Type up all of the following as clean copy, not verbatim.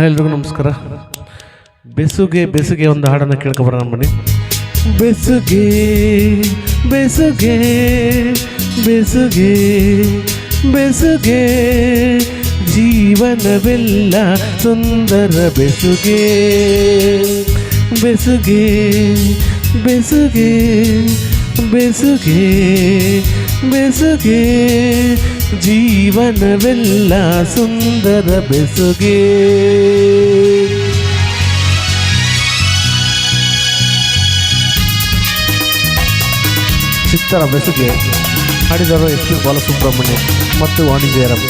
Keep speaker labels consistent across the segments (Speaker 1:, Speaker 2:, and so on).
Speaker 1: ಎಲ್ರಿಗೂ ನಮಸ್ಕಾರ. ಬೆಸುಗೆ ಬೆಸುಗೆ ಒಂದು ಹಾಡನ್ನು ಕೇಳ್ಕೊಬರೋಣ ಬನ್ನಿ. ಬೆಸುಗೆ ಬೆಸುಗೆ ಬೆಸುಗೆ ಬೆಸುಗೆ ಜೀವನವೆಲ್ಲ ಸುಂದರ ಬೆಸುಗೆ. ಬೆಸುಗೆ ಬೆಸುಗೆ ಬೆಸುಗೆ ಬೆಸುಗೆ ಜೀವನವೆಲ್ಲ ಸುಂದರ ಬೆಸುಗೆ. ಚಿತ್ತರ ಬೆಸುಗೆ ಹಾಡಿದರು ಎಸ್ ಪಿ ಬಾಲಸುಬ್ರಹ್ಮಣ್ಯ ಮತ್ತು ವಾಣಿ ಜಯರಾಮ್.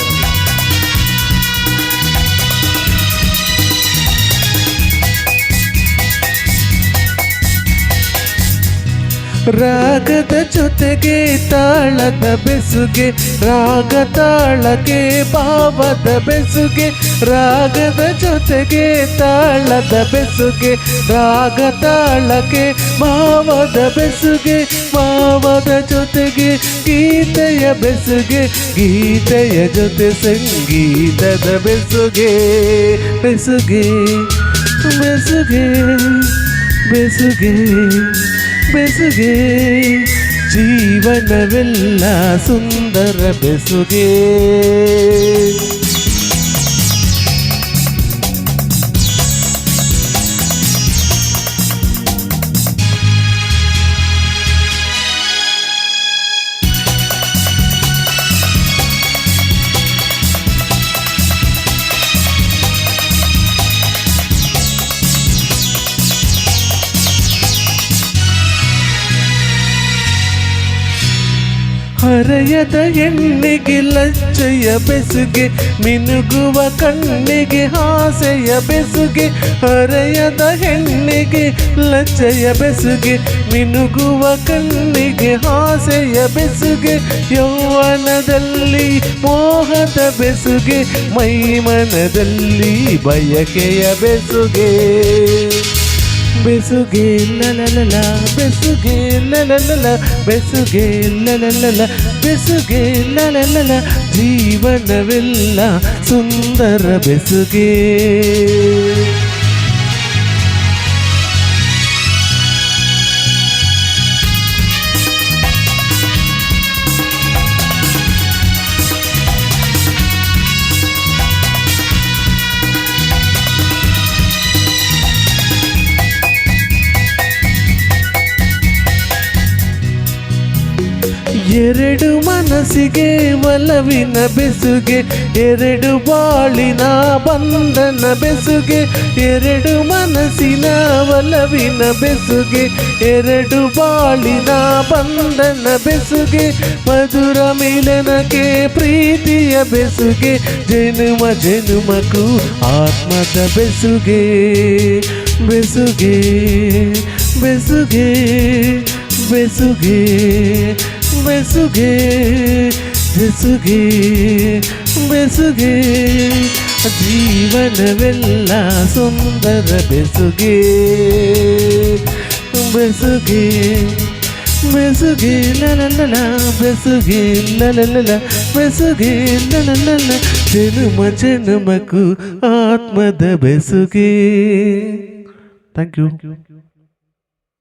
Speaker 1: ರಾಗದ ಜೊತೆಗೆ ತಾಳದ ಬೆಸುಗೆ, ರಾಗ ತಾಳಕ್ಕೆ ಭಾವದ ಬೆಸುಗೆ. ರಾಗದ ಜೊತೆಗೆ ತಾಳದ ಬೆಸುಗೆ, ರಾಗ ತಾಳಕ್ಕೆ ಭಾವದ ಬೆಸುಗೆ. ಭಾವದ ಜೊತೆಗೆ ಗೀತೆಯ ಬೆಸುಗೆ, ಗೀತೆಯ ಜೊತೆ ಸಂಗೀತದ ಬೆಸುಗೆ. ಬೆಸುಗೆ ಬೆಸುಗೆ ಬೆಸುಗೆ ಬೆಸುಗೆ ಜೀವನವೆಲ್ಲ ಸುಂದರ ಬೆಸುಗೆ. ಹರೆಯದ ಹೆಣ್ಣಿಗೆ ಲಜ್ಜೆಯ ಬೆಸುಗೆ, ಮಿನುಗುವ ಕಣ್ಣಿಗೆ ಹಾಸೆಯ ಬೆಸುಗೆ. ಹರೆಯದ ಹೆಣ್ಣಿಗೆ ಲಜ್ಜೆಯ ಬೆಸುಗೆ, ಮಿನುಗುವ ಕಣ್ಣಿಗೆ ಹಾಸೆಯ ಬೆಸುಗೆ. ಯೌವನದಲ್ಲಿ ಮೋಹದ ಬೆಸುಗೆ, ಮೈಮನದಲ್ಲಿ ಬಯಕೆಯ ಬೆಸುಗೆ. ಬೆಸುಗೆ ಲಲಲಲ ಬೆಸುಗೆ ಲಲಲಲ ಬೆಸುಗೆ ಲಲಲಲ ಬೆಸುಗೆ ಲಲಲಲ ಜೀವನವೆಲ್ಲ ಸುಂದರ ಬೆಸುಗೆ. ಎರಡು ಮನಸ್ಸಿಗೆ ಒಲವಿನ ಬೆಸುಗೆ, ಎರಡು ಬಾಳಿನ ಬಂಧನ ಬೆಸುಗೆ. ಎರಡು ಮನಸ್ಸಿನ ಒಲವಿನ ಬೆಸುಗೆ, ಎರಡು ಬಾಳಿನ ಬಂಧನ ಬೆಸುಗೆ. ಮಧುರ ಮಿಲನಕ್ಕೆ ಪ್ರೀತಿಯ ಬೆಸುಗೆ, ಜನುಮ ಜನುಮಕ್ಕೂ ಆತ್ಮದ ಬೆಸುಗೆ. ಬೆಸುಗೆ ಬೆಸುಗೆ ಬೆಸುಗೆ ಬೆಸುಗೆ ಬೆಸುಗೆ ಬೆಸುಗೆ ಜೀವನವೆಲ್ಲ ಸುಂದರ ಬೆಸುಗೆ. ಬೆಸುಗೆ ಬೆಸುಗೆ ಲಲಲಲ ಬೆಸುಗೆ ಲಲಲಲ ಬೆಸುಗೆ ಲಲಲಲ ಜನುಮ ಜನುಮಕ್ಕೂ ಆತ್ಮದ ಬೆಸುಗೆ. Thank you.